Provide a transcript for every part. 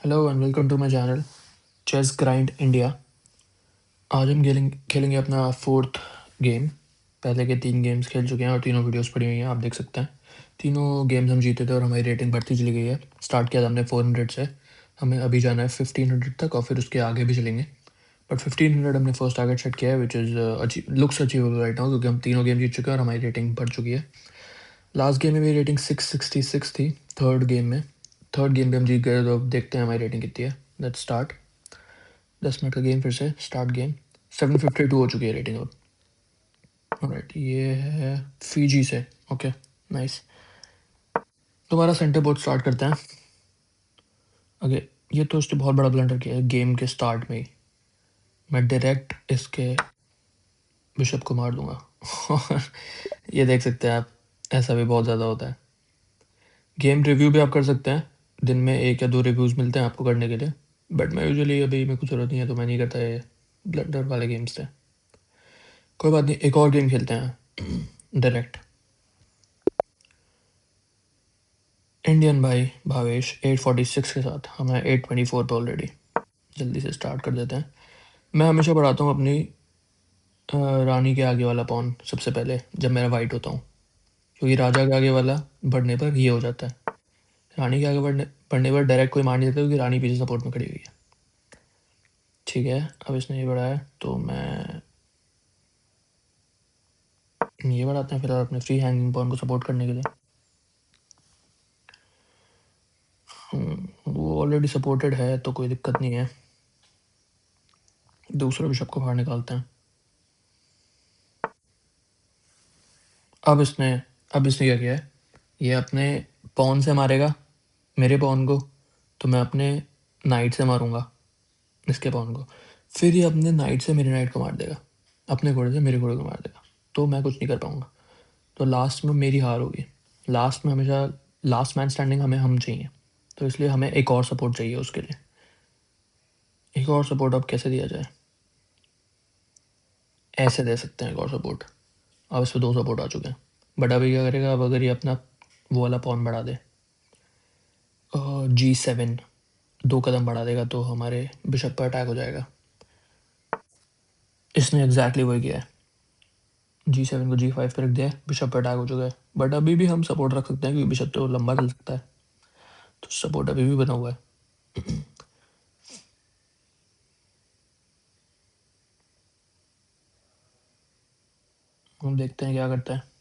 Hello and welcome to my channel chess grind India. आज हम खेलेंगे अपना फोर्थ गेम। पहले के 3 गेम्स खेल चुके हैं और तीनों वीडियोस पड़ी हुई हैं, आप देख सकते हैं। तीनों गेम्स हम जीते थे और हमारी रेटिंग बढ़ती चली गई है। स्टार्ट किया था हमने 400 से, हमें अभी जाना है 1500 तक और फिर उसके आगे भी चलेंगे। बट 1500 हमने फर्स्ट टारगेट सेट किया है which is looks achievable right now, क्योंकि हम तीनों गेम जीत चुके हैं और हमारी रेटिंग बढ़ चुकी है। लास्ट गेम में मेरी रेटिंग 666 थी। थर्ड गेम पे हम जीत गए, तो अब देखते हैं हमारी रेटिंग कितनी है। Let's start. 10 मिनट का गेम, फिर से स्टार्ट गेम। 752 हो चुकी है रेटिंग अब। ऑलराइट, ये है फीजी से। Okay, nice. दोबारा सेंटर बोर्ड स्टार्ट करते हैं। ओके, ये तो उसने बहुत बड़ा ब्लंडर किया है गेम के स्टार्ट में ही। मैं डायरेक्ट इसके बिशप को मार दूंगा। ये देख सकते हैं आप, ऐसा भी बहुत ज़्यादा होता है। गेम रिव्यू भी आप कर सकते हैं, दिन में 1 या 2 रिव्यूज़ मिलते हैं आपको करने के लिए। बट मैं यूजुअली अभी मेरे को ज़रूरत नहीं है तो मैं नहीं करता, ये ब्लंडर वाले गेम्स थे। कोई बात नहीं, एक और गेम खेलते हैं डायरेक्ट। इंडियन भाई भावेश 846 के साथ, हमें 824 पे ऑलरेडी। जल्दी से स्टार्ट कर देते हैं। मैं हमेशा बढ़ाता हूँ अपनी रानी के आगे वाला पॉन सबसे पहले जब मेरा वाइट होता हूँ, क्योंकि राजा के आगे वाला बढ़ने पर ये हो जाता है। रानी के आगे बढ़ने पर डायरेक्ट कोई मार नहीं देता, क्योंकि रानी पीछे सपोर्ट में खड़ी हुई है। ठीक है, अब इसने ये बढ़ाया तो मैं ये बढ़ाते हैं फिलहाल अपने फ्री हैंगिंग पॉन को सपोर्ट करने के लिए। वो ऑलरेडी सपोर्टेड है तो कोई दिक्कत नहीं है। दूसरे बिशप को बाहर निकालते हैं। अब इसने क्या किया है, ये अपने पॉन से मारेगा मेरे पॉन को, तो मैं अपने नाइट से मारूंगा इसके पॉन को। फिर ये अपने नाइट से मेरे नाइट को मार देगा, अपने घोड़े से मेरे घोड़े को मार देगा, तो मैं कुछ नहीं कर पाऊंगा। तो लास्ट में मेरी हार होगी। लास्ट में हमेशा लास्ट मैन स्टैंडिंग हम चाहिए, तो इसलिए हमें एक और सपोर्ट चाहिए उसके लिए। एक और सपोर्ट अब कैसे दिया जाए? ऐसे दे सकते हैं एक और सपोर्ट। अब इस पर 2 सपोर्ट आ चुके हैं। बट अभी क्या करेगा, अब अगर ये अपना वो वाला पॉन बढ़ा दे, G7 2 कदम बढ़ा देगा, तो हमारे बिशप पर अटैक हो जाएगा। इसने एग्जैक्टली वही किया है, G7 को G5 पे रख दिया है, बिशप पर अटैक हो चुका है। बट अभी भी हम सपोर्ट रख सकते हैं, क्योंकि बिशप तो लंबा चल सकता है, तो सपोर्ट अभी भी बना हुआ है। हम देखते हैं क्या करता है।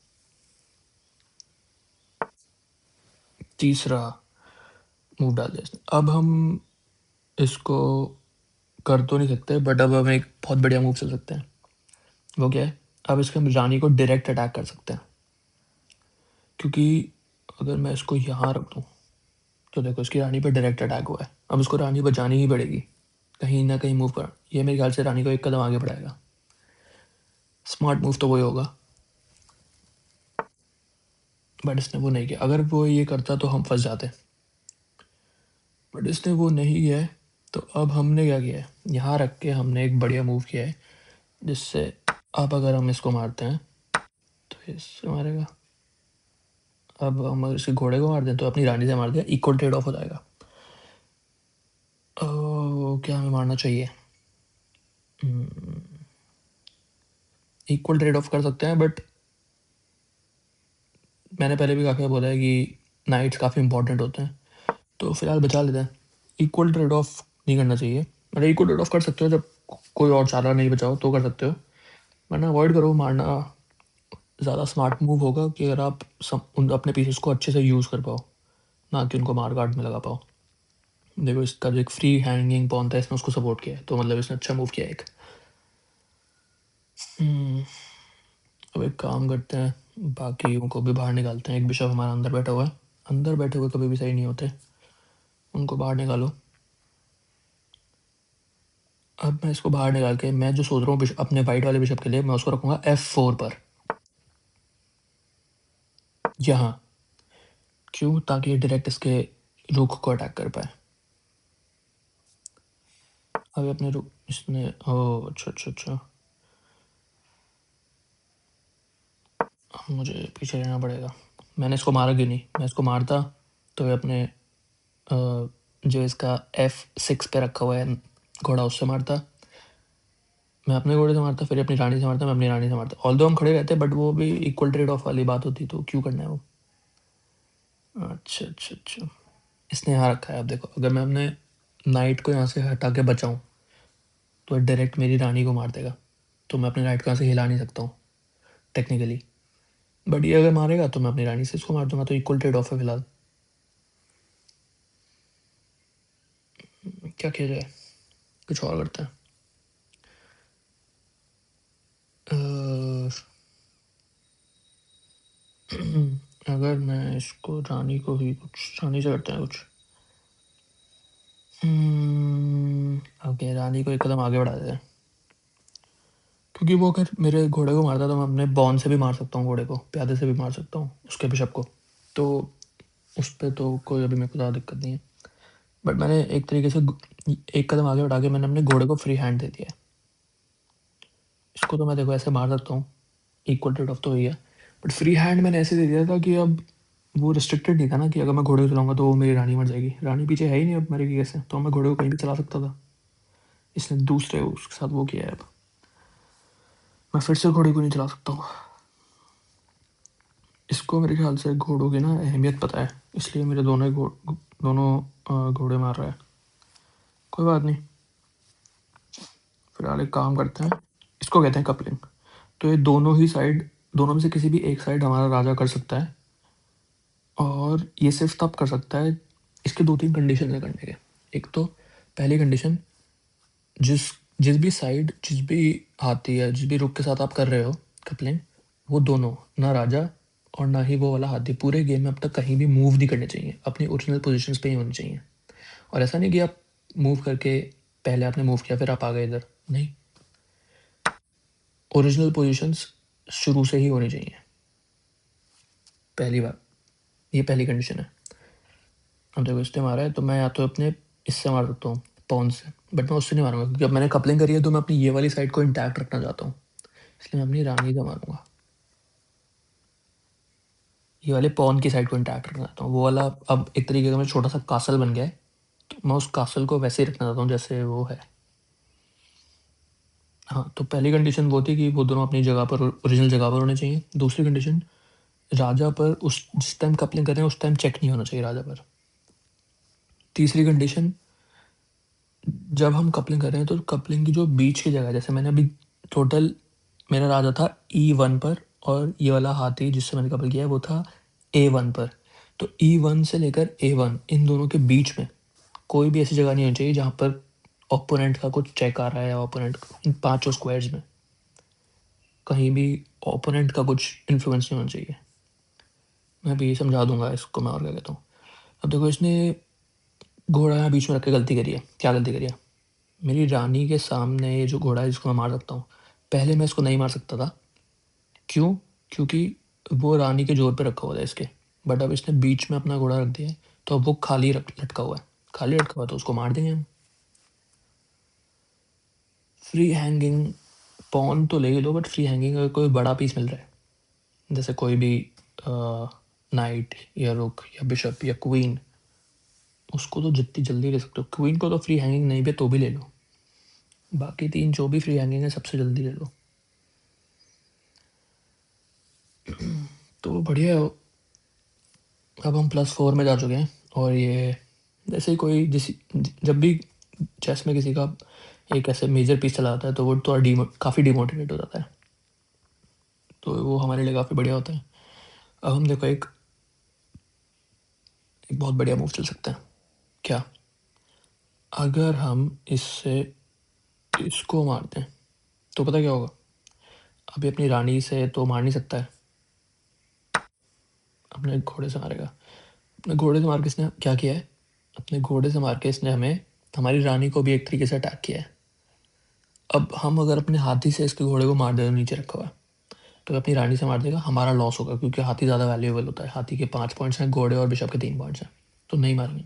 तीसरा मूव डाल दिया इसने। अब हम इसको कर तो नहीं सकते, बट अब हम एक बहुत बढ़िया मूव चल सकते हैं। वो क्या है, अब इसके हम रानी को डायरेक्ट अटैक कर सकते हैं, क्योंकि अगर मैं इसको यहाँ रख दूँ तो देखो इसकी रानी पर डायरेक्ट अटैक हुआ है। अब इसको रानी बचानी ही पड़ेगी, कहीं ना कहीं मूव कर। ये मेरे ख्याल से रानी को 1 कदम आगे बढ़ाएगा। स्मार्ट मूव तो वही होगा, बट इसने वो नहीं किया। अगर वो ये करता तो हम फंस जाते, बट इसने वो नहीं किया है। तो अब हमने क्या किया है, यहाँ रख के हमने एक बढ़िया मूव किया है, जिससे अब अगर हम इसको मारते हैं तो इससे मारेगा। अब हम अगर इसके घोड़े को मार दें तो अपनी रानी से मार दिया, इक्वल ट्रेड ऑफ हो जाएगा। क्या हमें मारना चाहिए? इक्वल ट्रेड ऑफ कर सकते हैं, बट मैंने पहले भी काफ़ी बोला है कि नाइट्स काफ़ी इंपॉर्टेंट होते हैं, तो फिलहाल बचा लेते हैं। इक्वल ट्रेड ऑफ नहीं करना चाहिए, मतलब इक्वल ट्रेड ऑफ कर सकते हो जब कोई और चारा नहीं बचाओ तो कर सकते हो, वरना अवॉइड करो मारना। ज़्यादा स्मार्ट मूव होगा कि अगर आप अपने पीसेस को अच्छे से यूज़ कर पाओ, ना कि उनको मार काट में लगा पाओ। देखो इसका जो एक फ्री हैंगिंग पॉन था, इसने उसको सपोर्ट किया है, तो मतलब इसने अच्छा मूव किया एक। अब एक काम करते हैं, बाकियों को भी बाहर निकालते हैं। एक बिशप हमारा अंदर बैठा हुआ है, अंदर बैठे हुए कभी भी सही नहीं होते, उनको बाहर निकालो। अब मैं इसको बाहर निकाल के मैं जो सोच रहा हूँ अपने वाइट वाले बिशप के लिए, मैं उसको रखूँगा F4 पर, यहाँ। क्यों? ताकि ये डायरेक्ट इसके रुख को अटैक कर पाए। अभी अपने रुख इसने अच्छा, मुझे पीछे रहना पड़ेगा। मैंने इसको मारा क्यों नहीं? मैं इसको मारता तो ये अपने जो इसका F6 पे रखा हुआ है घोड़ा, उससे मारता। मैं अपने घोड़े से मारता, फिर अपनी रानी से मारता, मैं अपनी रानी से मारता। ऑल्दो हम खड़े रहते, बट वो भी इक्वल ट्रेड ऑफ वाली बात होती, तो क्यों करना है वो। अच्छा अच्छा अच्छा, इसने यहाँ रखा है। अब देखो, अगर मैं अपने नाइट को यहाँ से हटा के बचाऊँ तो डायरेक्ट मेरी रानी को मार देगा, तो मैं अपने नाइट को यहाँ से हिला नहीं सकता हूँ टेक्निकली। बट ये अगर मारेगा तो मैं अपनी रानी से इसको मार दूंगा, तो इक्वल ट्रेड ऑफ है फिलहाल। क्या किया जाए, कुछ और करते हैं। अगर मैं इसको रानी को ही कुछ रानी से करते हैं कुछ। ओके, रानी को एक कदम आगे बढ़ा देते हैं, क्योंकि वो अगर मेरे घोड़े को मारता तो मैं अपने बॉन से भी मार सकता हूँ, घोड़े को प्यादे से भी मार सकता हूँ, उसके बिशप को। तो उस पर तो कोई अभी मेरे को ज़्यादा दिक्कत नहीं है। बट मैंने एक तरीके से एक कदम आगे बढ़ा के मैंने अपने घोड़े को फ्री हैंड दे दिया है। इसको तो मैं देखो ऐसे मार सकता हूँ, इक्वल ट्रेड ऑफ तो वही है, बट फ्री हैंड मैंने ऐसे दे दिया था कि अब वो रिस्ट्रिक्टेड नहीं था ना, कि अगर मैं घोड़े को चलाऊंगा तो वो मेरी रानी मर जाएगी। रानी पीछे है ही नहीं अब मरेगी कैसे, तो मैं घोड़े को कहीं भी चला सकता था। इसने दूसरे उसके साथ वो किया है। अब मैं फिर से घोड़े को नहीं चला सकता हूँ। इसको मेरे ख्याल से घोड़ों की ना अहमियत पता है, इसलिए मेरे दोनों घोड़े मार रहा है। कोई बात नहीं, फिलहाल एक काम करते हैं, इसको कहते हैं कपलिंग। तो ये दोनों ही साइड, दोनों में से किसी भी एक साइड हमारा राजा कर सकता है, और ये सिर्फ तब कर सकता है, इसके 2-3 कंडीशन है करने के। एक तो पहली कंडीशन, जिस जिस भी साइड, जिस भी हाथी या जिस भी रुक के साथ आप कर रहे हो कपलिंग, वो दोनों, ना राजा और ना ही वो वाला हाथी, पूरे गेम में अब तक कहीं भी मूव नहीं करने चाहिए, अपनी ओरिजिनल पोजीशंस पे ही होनी चाहिए। और ऐसा नहीं कि आप मूव करके, पहले आपने मूव किया फिर आप आ गए इधर, नहीं, ओरिजिनल पोजीशंस शुरू से ही होनी चाहिए, पहली बात, ये पहली कंडीशन है। अब देखो इससे मारा है तो मैं या तो अपने इससे मार सकता हूँ पॉन से, बट मैं उससे नहीं मारूंगा, क्योंकि अब मैंने कपलिंग करी है तो मैं अपनी ये वाली साइड को इंटैक्ट रखना चाहता हूँ, इसलिए मैं अपनी रानी से मारूंगा। ये वाले पॉन की साइड को इंटैक्ट रखना चाहता हूँ, वो वाला अब एक तरीके का मेरा छोटा सा कासल बन गया है, तो मैं उस कासल को वैसे ही रखना चाहता हूँ जैसे वो है। हाँ, तो पहली कंडीशन वो थी कि वो दोनों अपनी जगह पर, ओरिजिनल जगह पर होने चाहिए। दूसरी कंडीशन, राजा पर उस जिस टाइम कपलिंग कर रहे हैं उस टाइम चेक नहीं होना चाहिए राजा पर। तीसरी कंडीशन, जब हम कपलिंग कर रहे हैं तो कपलिंग की जो बीच की जगह है, जैसे मैंने अभी टोटल, मेरा राजा था E1 पर, और ये वाला हाथी जिससे मैंने कपल किया है वो था A1 पर। तो E1 से लेकर A1 इन दोनों के बीच में कोई भी ऐसी जगह नहीं होनी चाहिए जहाँ पर ओपोनेंट का कुछ चेक आ रहा है, या ओपोनेंट इन पाँचों स्क्वायर्स में कहीं भी ओपोनेंट का कुछ इन्फ्लुएंस नहीं होना चाहिए। मैं भी समझा दूंगा इसको, मैं और क्या कहता हूँ। अब देखो, इसने घोड़ा यहाँ बीच में रख के गलती करी है। क्या गलती करी है, मेरी रानी के सामने ये जो घोड़ा है जिसको मैं मार सकता हूँ, पहले मैं इसको नहीं मार सकता था। क्यों? क्योंकि वो रानी के जोर पे रखा हुआ था इसके, बट अब इसने बीच में अपना घोड़ा रख दिया है, तो अब वो खाली लटका हुआ है। खाली लटका हुआ तो उसको मार देंगे हम। फ्री हैंगिंग पॉन तो ले ही लो, बट फ्री हैंगिंग अगर कोई बड़ा पीस मिल रहा है, जैसे कोई भी नाइट या रुक या बिशप या क्वीन, उसको तो जितनी जल्दी ले सकते हो। क्वीन को तो फ्री हैंगिंग नहीं भी तो भी ले लो, बाकी 3 जो भी फ्री हैंगिंग है सबसे जल्दी ले लो। तो बढ़िया है। अब हम +4 में जा चुके हैं, और ये जैसे ही कोई जब भी चेस में किसी का एक ऐसे मेजर पीस चला जाता है तो वो थोड़ा काफ़ी डिमोटिवेट हो जाता है, तो वो हमारे लिए काफ़ी बढ़िया होता है। अब हम देखो एक बहुत बढ़िया मूव चल सकता है। क्या? अगर हम इससे इसको मारते हैं तो पता क्या होगा, अभी अपनी रानी से तो मार नहीं सकता है, अपने घोड़े से मारेगा। अपने घोड़े से मार के इसने क्या किया है, अपने घोड़े से मार के इसने हमें, हमारी रानी को भी एक तरीके से अटैक किया है। अब हम अगर अपने हाथी से इसके घोड़े को मार दे, नीचे रखा हुआ है, तो अपनी रानी से मार देगा, हमारा लॉस होगा, क्योंकि हाथी ज़्यादा वैल्यूएबल होता है। हाथी के 5 पॉइंट्स हैं, घोड़े और बिशप के 3 पॉइंट्स हैं, तो नहीं मारेंगे।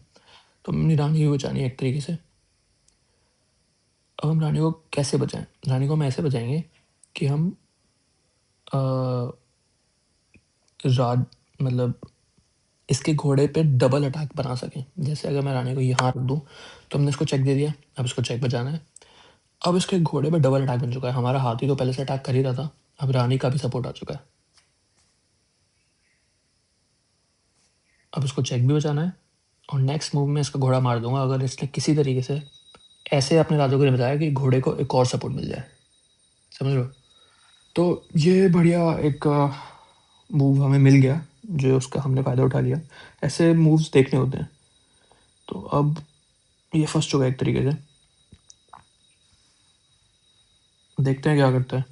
तो अपनी रानी को बचानी है एक तरीके से। अब हम रानी को कैसे बचाएं? रानी को हम ऐसे बचाएंगे कि हम राज मतलब इसके घोड़े पे डबल अटैक बना सकें। जैसे अगर मैं रानी को यहाँ रख दूँ तो हमने इसको चेक दे दिया, अब इसको चेक बजाना है। अब इसके घोड़े पे डबल अटैक बन चुका है। हमारा हाथी तो पहले से अटैक कर ही रहा था, अब रानी का भी सपोर्ट आ चुका है। अब इसको चेक भी बचाना है और नेक्स्ट मूव में इसका घोड़ा मार दूंगा अगर इसने किसी तरीके से ऐसे अपने राजा को नहीं बताया कि घोड़े को एक और सपोर्ट मिल जाए। समझ लो। तो ये बढ़िया एक मूव हमें मिल गया जो उसका हमने फ़ायदा उठा लिया। ऐसे मूव्स देखने होते हैं। तो अब ये फंस चुका है एक तरीके से, देखते हैं क्या करता है।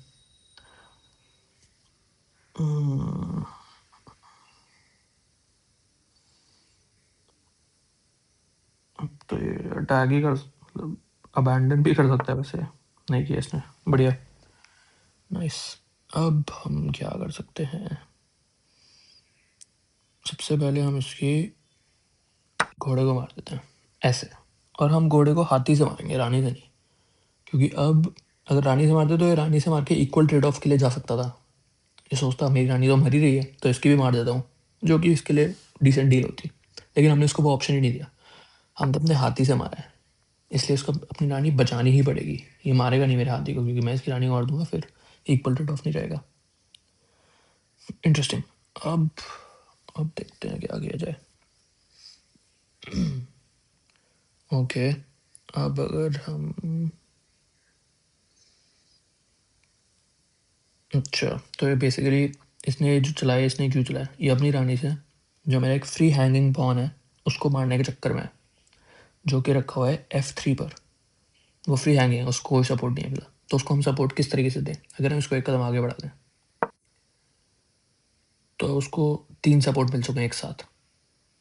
तो ये अटैक ही कर मतलब अबैंडन भी कर सकता है, वैसे नहीं किया इसने। बढ़िया, नाइस। अब हम क्या कर सकते हैं, सबसे पहले हम इसकी घोड़े को मार देते हैं ऐसे, और हम घोड़े को हाथी से मारेंगे, रानी से नहीं। क्योंकि अब अगर रानी से मारते तो ये रानी से मार के इक्वल ट्रेड ऑफ के लिए जा सकता था। ये सोचता मेरी रानी तो मरी रही है तो इसकी भी मार देता हूँ, जो कि इसके लिए डिसेंट डील होती। लेकिन हमने इसको वो ऑप्शन ही नहीं दिया, हम तो अपने हाथी से मारा है, इसलिए इसको अपनी रानी बचानी ही पड़ेगी। ये मारेगा नहीं मेरे हाथी को, क्योंकि मैं इसकी रानी को मार दूंगा फिर इक्वल ट्रेड ऑफ नहीं रहेगा। इंटरेस्टिंग। अब देखते हैं क्या किया जाए। ओके, अब अगर हम अच्छा, तो ये बेसिकली इसने जो चलाया, इसने क्यों चलाया, ये अपनी रानी से जो मेरा एक फ्री हैंगिंग पॉन है उसको मारने के चक्कर में है, जो कि रखा हुआ है F3 पर। वो फ्री हैंगिंग है, उसको कोई सपोर्ट नहीं है मिला। तो उसको हम सपोर्ट किस तरीके से दें, अगर हम इसको एक कदम आगे बढ़ा दें तो उसको 3 सपोर्ट मिल चुके हैं एक साथ।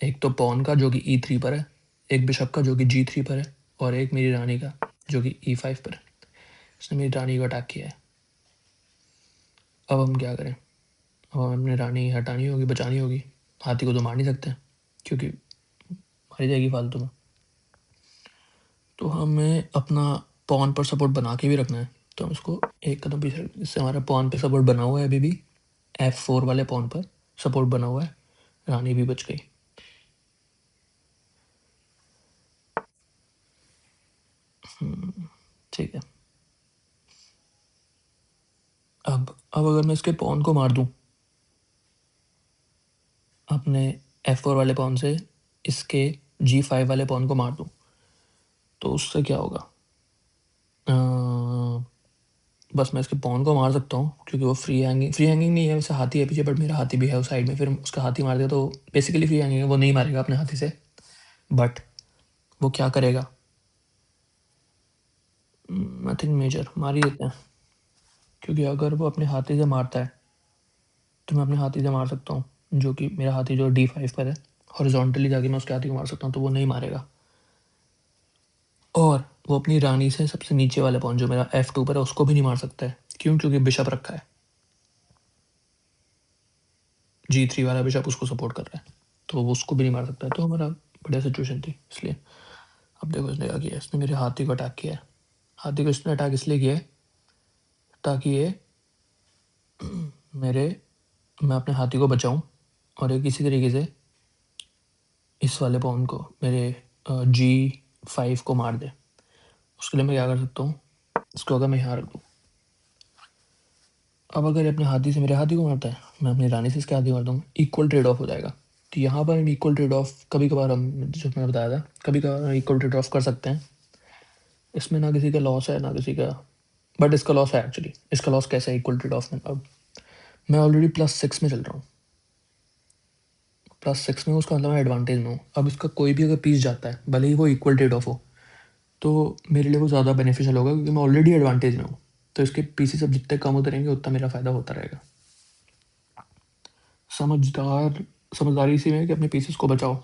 एक तो पॉन का जो कि E3 पर है, एक बिशप का जो कि G3 पर है, और एक मेरी रानी का जो कि E5 पर है। इसने मेरी रानी को अटैक किया है। अब हम क्या करें, अब हमें अपनी रानी हटानी होगी, बचानी होगी। हाथी को तो मार नहीं सकते क्योंकि मारी जाएगी फालतू में। तो हमें अपना पॉन पर सपोर्ट बना के भी रखना है, तो हम इसको एक कदम पीछे, इससे हमारा पॉन पे सपोर्ट बना हुआ है अभी भी। F4 वाले पॉन पर सपोर्ट बना हुआ है, रानी भी बच गई। ठीक है। अब अगर मैं इसके पॉन को मार दूं अपने F4 वाले पॉन से, इसके G5 वाले पॉन को मार दूं, तो उससे क्या होगा। बस मैं इसके पॉन को मार सकता हूँ क्योंकि वो फ्री हैंगिंग नहीं है, वैसे हाथी है पीछे, बट मेरा हाथी भी है उस साइड में। फिर उसका हाथी मार दिया तो बेसिकली फ्री हैंगिंग है, वो नहीं मारेगा अपने हाथी से। बट वो क्या करेगा, नथिंग मेजर, मार ही देते हैं। क्योंकि अगर वो अपने हाथी से मारता है तो मैं अपने हाथी से मार सकता हूँ, जो कि मेरा हाथी जो D5 पर है, हॉरिजॉन्टली जाके मैं उसके हाथी को मार सकता हूँ, तो वो नहीं मारेगा। और वो अपनी रानी से सबसे नीचे वाले पॉइंट जो मेरा F2 पर है उसको भी नहीं मार सकता है। क्यों, क्योंकि बिशप रखा है, G3 वाला बिशप उसको सपोर्ट कर रहा है, तो वो उसको भी नहीं मार सकता है। तो हमारा बढ़िया सिचुएशन थी इसलिए। अब देखो इसने क्या किया, इसने मेरे हाथी को अटैक किया है। हाथी को इसने अटैक इसलिए किया है ताकि ये मेरे मैं अपने हाथी को बचाऊं और ये किसी तरीके से इस वाले पॉन को, मेरे G5 को मार दे। उसके लिए मैं क्या कर सकता हूँ, इसको अगर मैं यहाँ रख दूँ, अब अगर ये अपने हाथी से मेरे हाथी को मारता है, मैं अपनी रानी से इसके हाथी को मार दूँगा, इक्वल ट्रेड ऑफ हो जाएगा। तो यहाँ पर हम इक्वल ट्रेड ऑफ कभी कभार, हम जो मैंने बताया था, कभी कभार इक्वल ट्रेड ऑफ कर सकते हैं। इसमें ना किसी का लॉस है ना किसी का, बट इसका लॉस है एक्चुअली। इसका लॉस कैसा है इक्वल ट्रेड ऑफ में, अब मैं ऑलरेडी +6 में चल रहा हूँ, +6 में उसका मतलब मैं एडवांटेज में हूँ। अब इसका कोई भी अगर पीस जाता है, भले ही वो इक्वल ट्रेड ऑफ हो, तो मेरे लिए वो ज़्यादा बेनिफिशियल होगा क्योंकि मैं ऑलरेडी एडवांटेज में हूँ। तो इसके पीसेस अब जितने कम होते रहेंगे उतना मेरा फ़ायदा होता रहेगा। समझदारी इसी में है कि अपने पीसेस को बचाओ,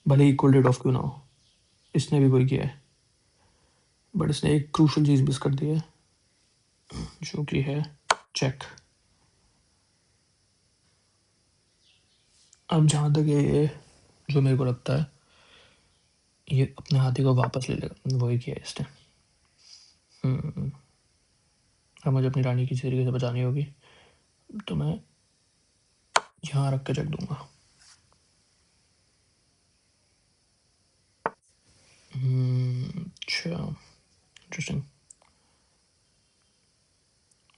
भले ही इक्वल रेट ऑफ क्यों ना हो। इसने भी वही किया है, बट इसने एक क्रूशल चीज़ मिस कर दी है, जो कि है चेक। अब जहाँ तक ये जो मेरे को लगता है ये अपने हाथी को वापस ले लेगा, वही किया है इसने। अब मुझे अपनी रानी किसी तरीके से बचानी होगी, तो मैं यहाँ रख के चेक दूंगा। अच्छा, इंटरेस्टिंग।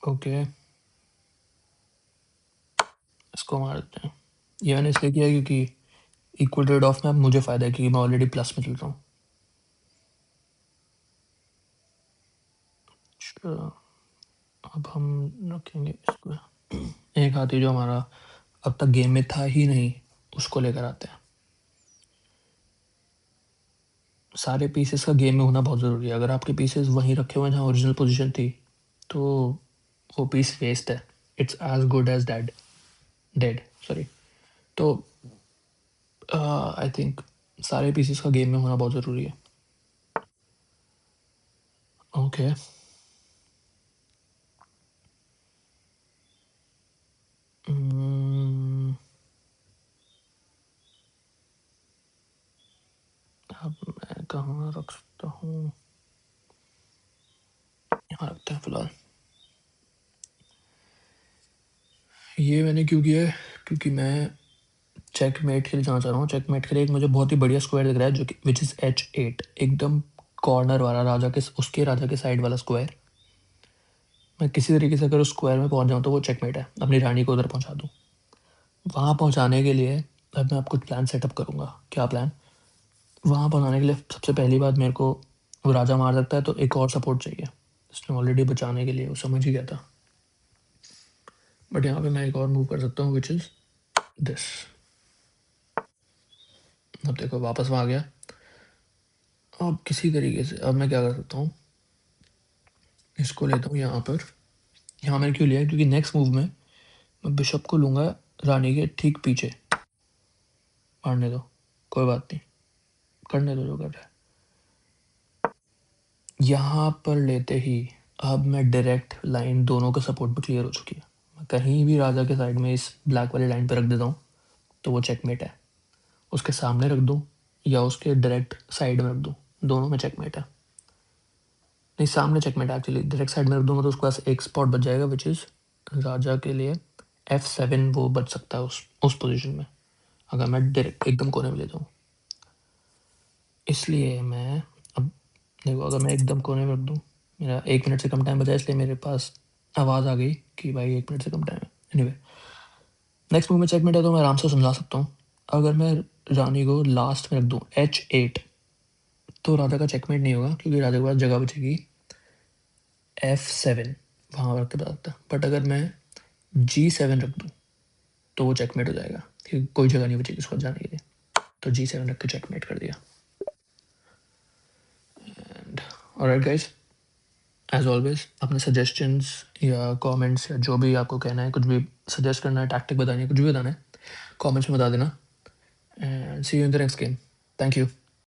ओके, इसको मार देते हैं। ये मैंने इसलिए किया क्योंकि इक्वल ट्रेड ऑफ में अब मुझे फ़ायदा है क्योंकि मैं ऑलरेडी प्लस में चल रहा हूँ। अच्छा, अब हम रखेंगे इसको। एक हाथी जो हमारा अब तक गेम में था ही नहीं, उसको लेकर आते हैं। सारे पीसेस का गेम में होना बहुत ज़रूरी है। अगर आपके पीसेस वहीं रखे हुए हैं जहाँ ओरिजिनल पोजीशन थी, तो वो पीस वेस्ट है। It's as good as dead, sorry. तो आई थिंक सारे पीसेस का गेम में होना बहुत ज़रूरी है। ओके, अब मैं कहाँ रख सकता हूँ? यहाँ रखते हैं फिलहाल। ये मैंने क्यों किया है? क्योंकि मैं चेकमेट के लिए जाना चाह रहा हूँ। चेकमेट के लिए एक मुझे बहुत ही बढ़िया स्क्वायर दिख रहा है जो कि विच इज़ H8, एकदम कॉर्नर वाला राजा के, उसके राजा के साइड वाला स्क्वायर। मैं किसी तरीके से अगर उस स्क्वायर में पहुंच जाऊँ तो वो चेकमेट है। अपनी रानी को उधर पहुंचा दूँ। वहाँ पहुंचाने के लिए अब मैं आपको प्लान सेटअप करूँगा। क्या प्लान? वहाँ पहुंचाने के लिए सबसे पहली बात मेरे को वो राजा मार सकता है, तो एक और सपोर्ट चाहिए। इसने ऑलरेडी बचाने के लिए वो समझ ही गया था, बट यहाँ पे मैं एक और मूव कर सकता हूँ विच इज़ दिस। अब देखो वापस वहाँ आ गया। अब किसी तरीके से अब मैं क्या कर सकता हूँ, इसको लेता हूँ यहाँ पर। यहाँ मैंने क्यों लिया? क्योंकि नेक्स्ट मूव में मैं बिशप को लूँगा रानी के ठीक पीछे। मारने दो, कोई बात नहीं, करने दो जो कर रहा है। यहाँ पर लेते ही अब मैं डायरेक्ट लाइन दोनों के सपोर्ट पे क्लियर हो चुकी है। मैं कहीं भी राजा के साइड में इस ब्लैक वाली लाइन पे रख देता हूँ तो वो चेकमेट है। उसके सामने रख दूँ या उसके डायरेक्ट साइड में रख दूँ, दोनों में चेकमेट है। नहीं, सामने चेकमेट है एक्चुअली। डायरेक्ट साइड में रख दूँगा तो उसके पास एक स्पॉट बच जाएगा विच इज़ राजा के लिए F7, वो बच सकता है उस पोजीशन में अगर मैं डायरेक्ट एकदम कोने में ले जाऊँ। इसलिए मैं अब देखो, अगर मैं एकदम कोने में रख दूँ, मेरा 1 मिनट से कम टाइम बचा, इसलिए मेरे पास आवाज़ आ गई कि भाई 1 मिनट से कम टाइम है। एनीवे, नेक्स्ट मूव में चेकमेट है तो मैं आराम से समझा सकता हूँ। अगर मैं रानी को लास्ट में रख दूँ H8, तो राजा का चेकमेट नहीं होगा क्योंकि राजा के पास जगह बचेगी F7, वहाँ रख के बता सकता। बट अगर मैं G7 रख दूँ तो वो चेकमेट हो जाएगा क्योंकि कोई जगह नहीं बचेगी उसको जाने के लिए। तो G7 रख के चेकमेट कर दिया। And alright guys, as always अपने सजेशंस या कमेंट्स या जो भी आपको कहना है, कुछ भी सजेस्ट करना है, टैक्टिक बतानी है, कुछ भी बताना है, कमेंट्स में बता देना। And see you in the next game. Thank you.